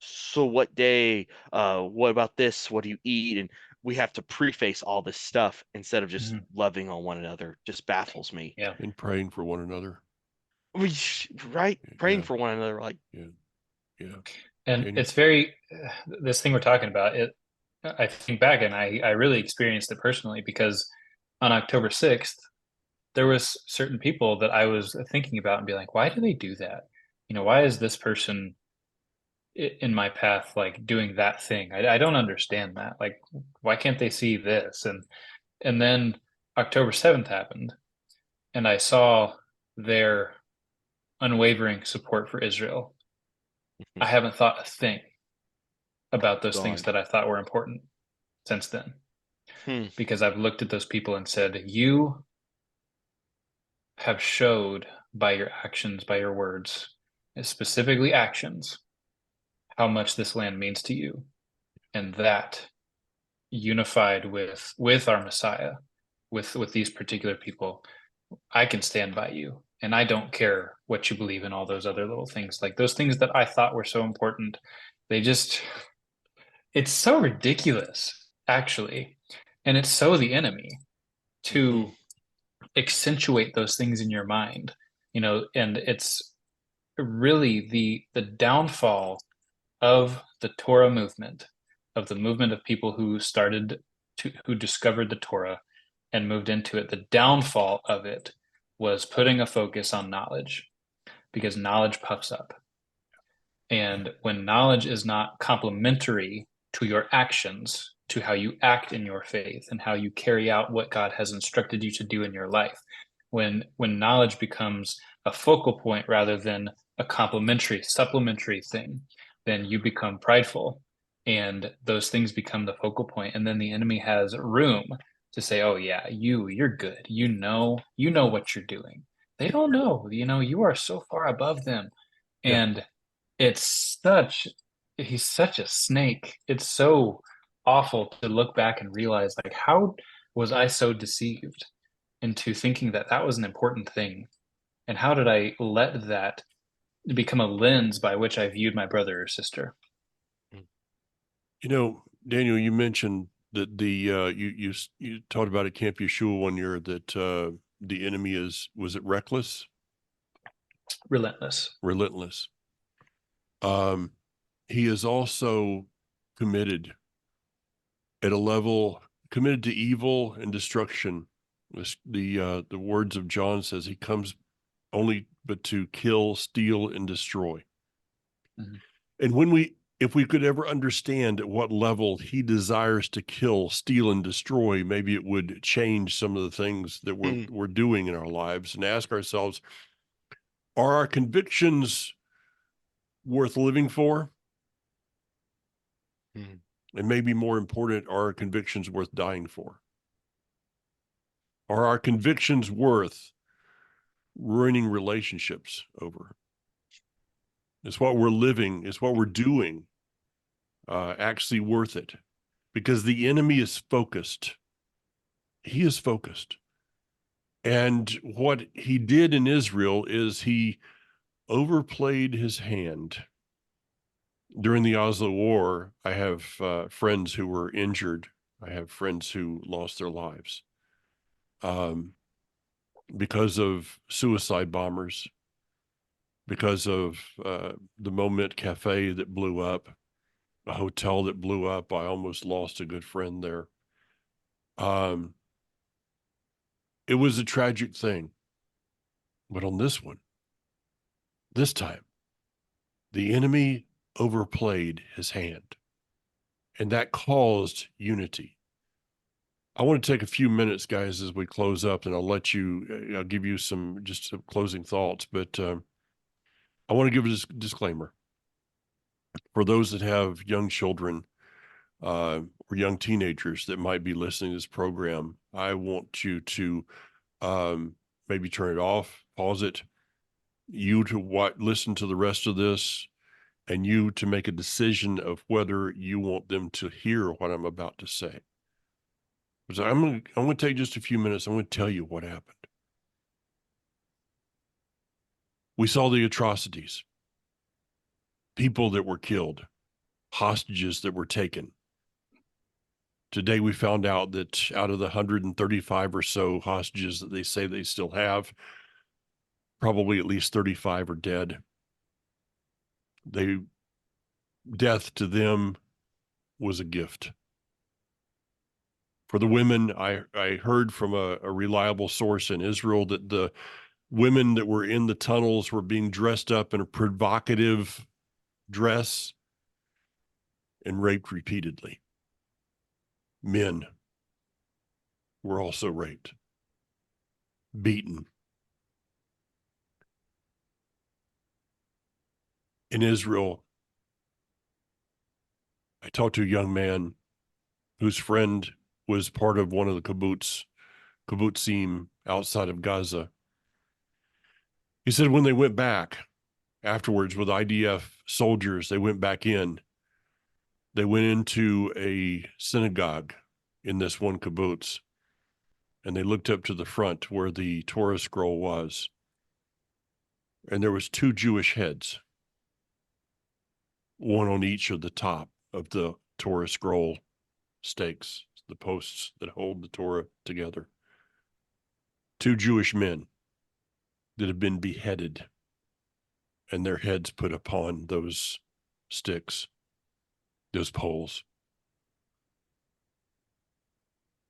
Speaker 4: so what day? What about this? What do you eat? And we have to preface all this stuff instead of just loving on one another. Just baffles me.
Speaker 2: Yeah.
Speaker 3: And praying for one another.
Speaker 4: Right? Praying
Speaker 3: Yeah.
Speaker 4: for one another, like,
Speaker 3: Yeah.
Speaker 2: And
Speaker 3: Daniel?
Speaker 2: it's very, this thing we're talking about, I think back and I really experienced it personally, because on October 6th, there was certain people that I was thinking about and be like, why do they do that? Why is this person in my path, like doing that thing? I don't understand that. Like, why can't they see this? And then October 7th happened, and I saw their unwavering support for Israel. I haven't thought a thing about those things that I thought were important since then. Because I've looked at those people and said, you have showed by your actions, by your words, specifically actions, how much this land means to you. And that, unified with our Messiah, with these particular people, I can stand by you. And I don't care what you believe in all those other little things. Like those things that I thought were so important, it's so ridiculous, actually. And it's so the enemy to accentuate those things in your mind, and it's really the downfall of the Torah movement, of the movement of people who discovered the Torah and moved into it. The downfall of it was putting a focus on knowledge, because knowledge puffs up. And when knowledge is not complementary to your actions, to how you act in your faith and how you carry out what God has instructed you to do in your life, when knowledge becomes a focal point rather than a complementary, supplementary thing, then you become prideful, and those things become the focal point. And then the enemy has room to say, oh yeah, you're good. You know what you're doing. They don't know, you are so far above them.
Speaker 3: Yeah.
Speaker 2: And he's such a snake. It's so awful to look back and realize, like, how was I so deceived into thinking that that was an important thing? And how did I let that become a lens by which I viewed my brother or sister?
Speaker 3: Daniel, you mentioned that you talked about at Camp Yeshua one year that the enemy was it reckless?
Speaker 2: Relentless.
Speaker 3: He is also committed at a level, committed to evil and destruction. The words of John says he comes only but to kill, steal, and destroy. And if we could ever understand at what level he desires to kill, steal, and destroy, maybe it would change some of the things that we're doing in our lives, and ask ourselves, are our convictions worth living for? And maybe more important, are our convictions worth dying for? Are our convictions worth ruining relationships over? Is what we're living, is what we're doing, actually worth it? Because the enemy is focused. He is focused. And what he did in Israel is he overplayed his hand. During the Oslo War, I have friends who were injured. I have friends who lost their lives because of suicide bombers, because of the Moment Cafe that blew up, a hotel that blew up. I almost lost a good friend there. It was a tragic thing. But on this one, this time, the enemy overplayed his hand, and that caused unity. I want to take a few minutes, guys, as we close up, and I'll give you some closing thoughts. But I want to give a disclaimer for those that have young children or young teenagers that might be listening to this program. I want you to maybe turn it off, pause it, you to listen to the rest of this, and you to make a decision of whether you want them to hear what I'm about to say. So I'm going to take just a few minutes. I'm going to tell you what happened. We saw the atrocities, people that were killed, hostages that were taken. Today, we found out that out of the 135 or so hostages that they say they still have, probably at least 35 are dead. Death to them was a gift. For the women, I heard from a reliable source in Israel that the women that were in the tunnels were being dressed up in a provocative dress and raped repeatedly. Men were also raped, beaten. In Israel, I talked to a young man whose friend was part of one of the kibbutzim outside of Gaza. He said when they went back afterwards with IDF soldiers, they went back in. They went into a synagogue in this one kibbutz, and they looked up to the front where the Torah scroll was, and there was 2 Jewish heads, one on each of the top of the Torah scroll stakes, the posts that hold the Torah together. 2 Jewish men that have been beheaded and their heads put upon those sticks, those poles.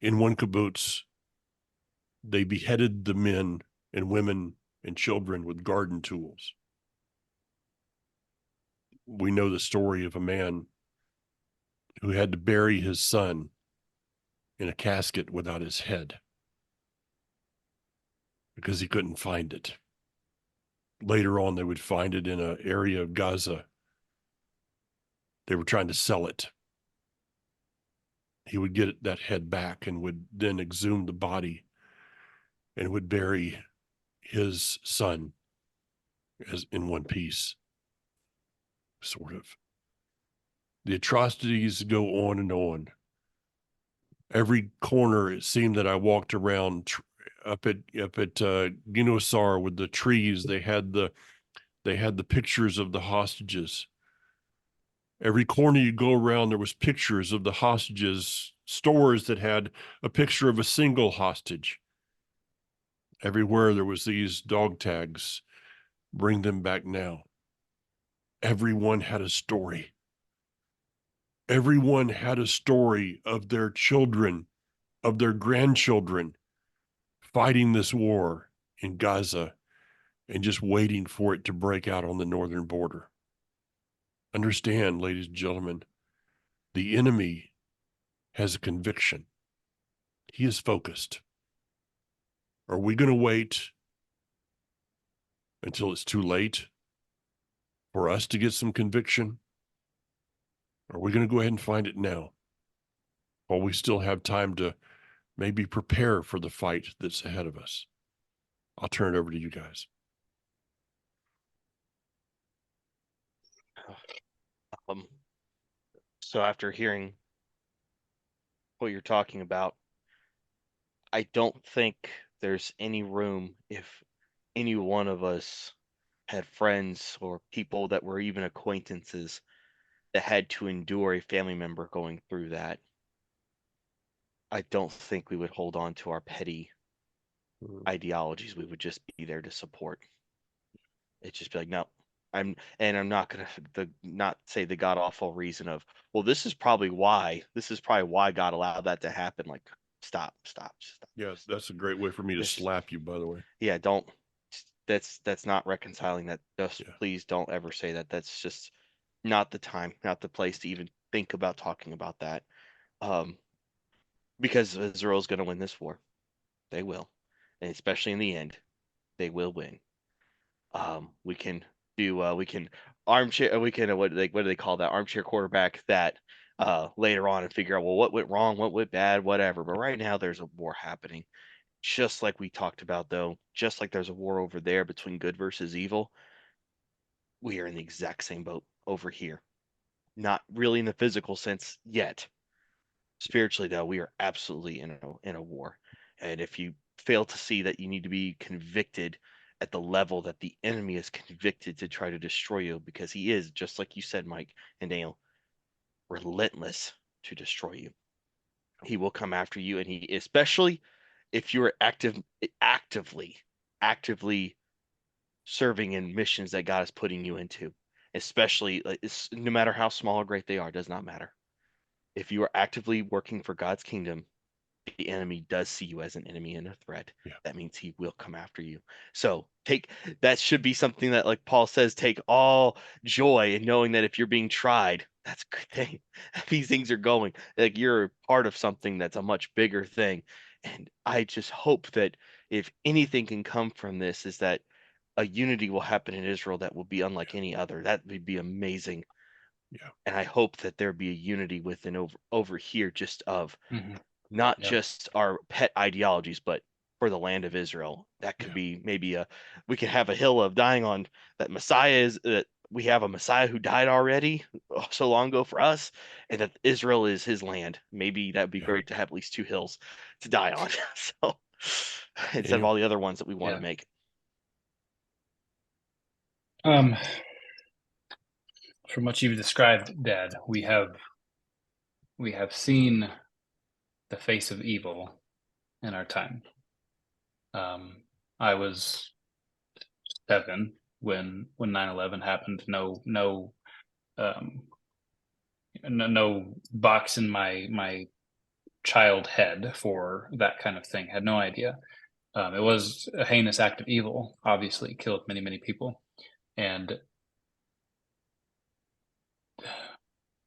Speaker 3: In one kibbutz, they beheaded the men and women and children with garden tools. We know the story of a man who had to bury his son in a casket without his head because he couldn't find it. Later on, they would find it in an area of Gaza. They were trying to sell it. He would get that head back and would then exhume the body and would bury his son as in one piece, sort of. The atrocities go on and on. Every corner, it seemed that I walked around up at Ginosar with the trees. They had the pictures of the hostages. Every corner you go around, there was pictures of the hostages, stores that had a picture of a single hostage. Everywhere there was these dog tags, bring them back now. Everyone had a story. Everyone had a story of their children, of their grandchildren fighting this war in Gaza and just waiting for it to break out on the northern border. Understand, ladies and gentlemen, the enemy has a conviction. He is focused. Are we going to wait until it's too late for us to get some conviction? Or are we going to go ahead and find it now while we still have time to maybe prepare for the fight that's ahead of us? I'll turn it over to you guys.
Speaker 4: So after hearing what you're talking about, I don't think there's any room, if any one of us had friends or people that were even acquaintances that had to endure a family member going through that, I don't think we would hold on to our petty ideologies. We would just be there to support. It'd just be like, no, I'm not gonna not say the god awful reason of, well, this is probably why God allowed that to happen. Like, stop.
Speaker 3: Yeah, that's a great way for me to
Speaker 4: This-
Speaker 3: slap you, by the way.
Speaker 4: Yeah, don't. That's not reconciling that. Just
Speaker 3: Yeah.
Speaker 4: please don't ever say that. That's just not the time, not the place to even think about talking about that. Because Israel's going to win this war. They will, and especially in the end, they will win. We can we can armchair, we can what do they call that, armchair quarterback that later on and figure out, well, what went wrong, what went bad, whatever. But right now, there's a war happening, just like we talked about, though. Just like there's a war over there between good versus evil, we are in the exact same boat over here. Not really in the physical sense yet. Spiritually, though, we are absolutely in a war. And if you fail to see that, you need to be convicted at the level that the enemy is convicted to try to destroy you, because he is, just like you said, Mike and Daniel, relentless to destroy you. He will come after you, and he, especially if you are actively serving in missions that God is putting you into, especially no matter how small or great they are, does not matter. If you are actively working for God's kingdom, the enemy does see you as an enemy and a threat.
Speaker 3: Yeah.
Speaker 4: That means he will come after you. So that should be something that, like Paul says, take all joy in knowing that if you're being tried, that's a good thing. These things are going, like, you're part of something that's a much bigger thing. And I just hope that if anything can come from this, is that a unity will happen in Israel that will be unlike any other. That would be amazing.
Speaker 3: Yeah.
Speaker 4: And I hope that there be a unity within over here, just of not
Speaker 2: Yep.
Speaker 4: just our pet ideologies, but for the land of Israel. That could be maybe we could have a hill of dying on, that Messiah is, that we have a Messiah who died already so long ago for us, and that Israel is his land. Maybe that'd be great to have at least two hills to die on. So instead of all the other ones that we want to make.
Speaker 2: From what you've described, Dad, we have seen the face of evil in our time. I was 7 when 9/11 happened. No box in my child head for that kind of thing. Had no idea. It was a heinous act of evil. Obviously, killed many people, and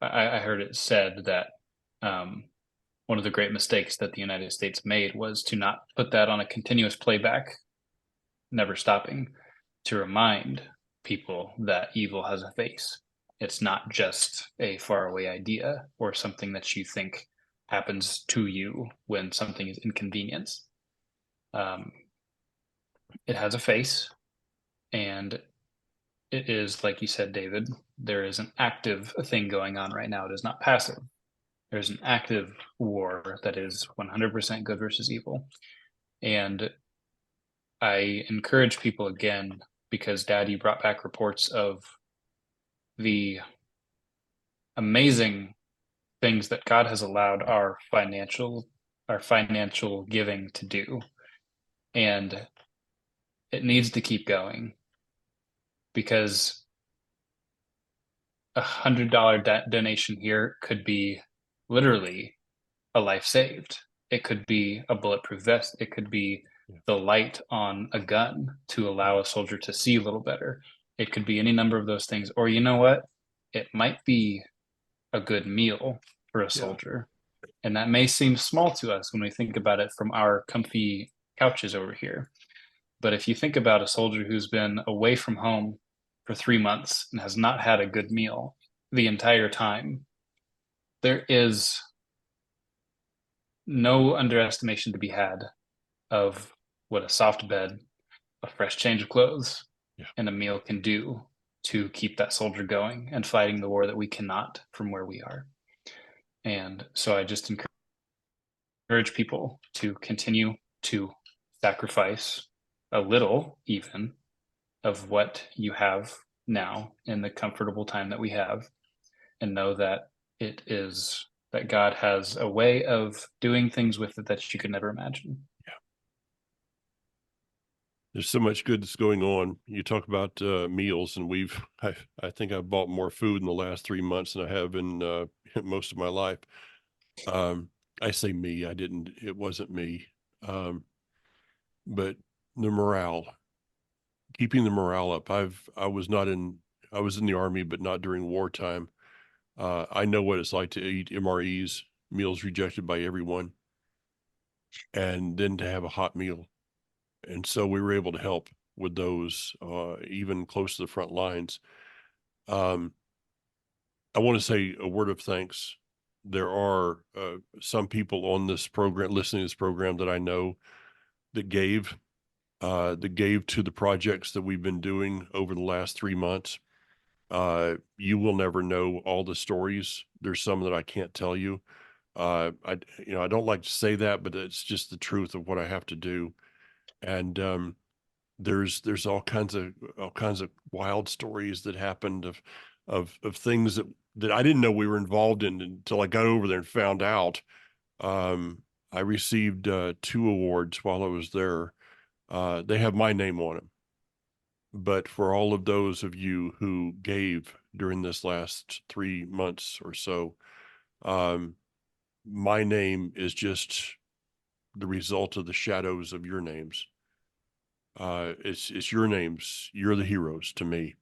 Speaker 2: I heard it said that one of the great mistakes that the United States made was to not put that on a continuous playback, never stopping, to remind people that evil has a face. It's not just a faraway idea or something that you think happens to you when something is inconvenience. It has a face, and it is, like you said, David, there is an active thing going on right now. It is not passive. There's an active war that is 100% good versus evil. And I encourage people again, because Daddy brought back reports of the amazing things that God has allowed our financial giving to do. And it needs to keep going, because $100 donation here could be literally a life saved. It could be a bulletproof vest. It could be the light on a gun to allow a soldier to see a little better. It could be any number of those things. Or you know what? It might be a good meal for a soldier. And that may seem small to us when we think about it from our comfy couches over here. But if you think about a soldier who's been away from home for 3 months and has not had a good meal the entire time, there is no underestimation to be had of what a soft bed, a fresh change of clothes, and a meal can do to keep that soldier going and fighting the war that we cannot from where we are. And so I just encourage people to continue to sacrifice a little even of what you have now in the comfortable time that we have, and know that it is that God has a way of doing things with it that you could never imagine.
Speaker 3: There's so much good that's going on. You talk about meals, and I think I've bought more food in the last 3 months than I have in most of my life. I say me, it wasn't me. But the morale, keeping the morale up. I was in the Army, but not during wartime. I know what it's like to eat MREs, meals rejected by everyone, and then to have a hot meal. And so we were able to help with those, even close to the front lines. I want to say a word of thanks. There are some people on this program, listening to this program, that I know that gave to the projects that we've been doing over the last 3 months. You will never know all the stories. There's some that I can't tell you. I don't like to say that, but it's just the truth of what I have to do. And there's all kinds of wild stories that happened of things that I didn't know we were involved in until I got over there and found out. I received 2 awards while I was there. They have my name on them. But for all of those of you who gave during this last 3 months or so, my name is just the result of the shadows of your names. It's your names. You're the heroes to me.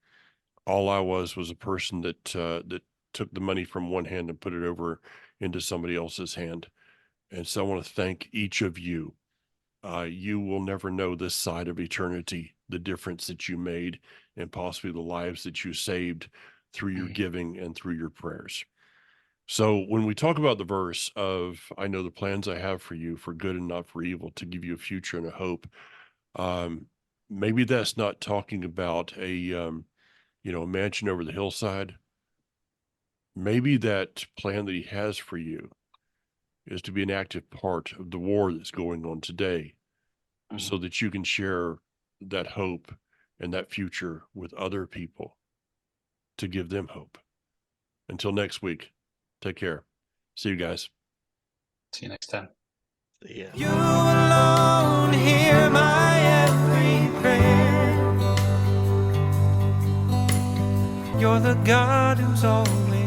Speaker 3: All I was a person that took the money from one hand and put it over into somebody else's hand. And so I want to thank each of you. You will never know this side of eternity, the difference that you made, and possibly the lives that you saved through your giving and through your prayers. So when we talk about the verse of, I know the plans I have for you for good and not for evil, to give you a future and a hope, maybe that's not talking about a mansion over the hillside. Maybe that plan that he has for you is to be an active part of the war that's going on today, so that you can share that hope and that future with other people, to give them hope. Until next week, take care. See you guys.
Speaker 2: See you next time.
Speaker 4: Yeah.
Speaker 1: You alone hear my every prayer. You're the God who's always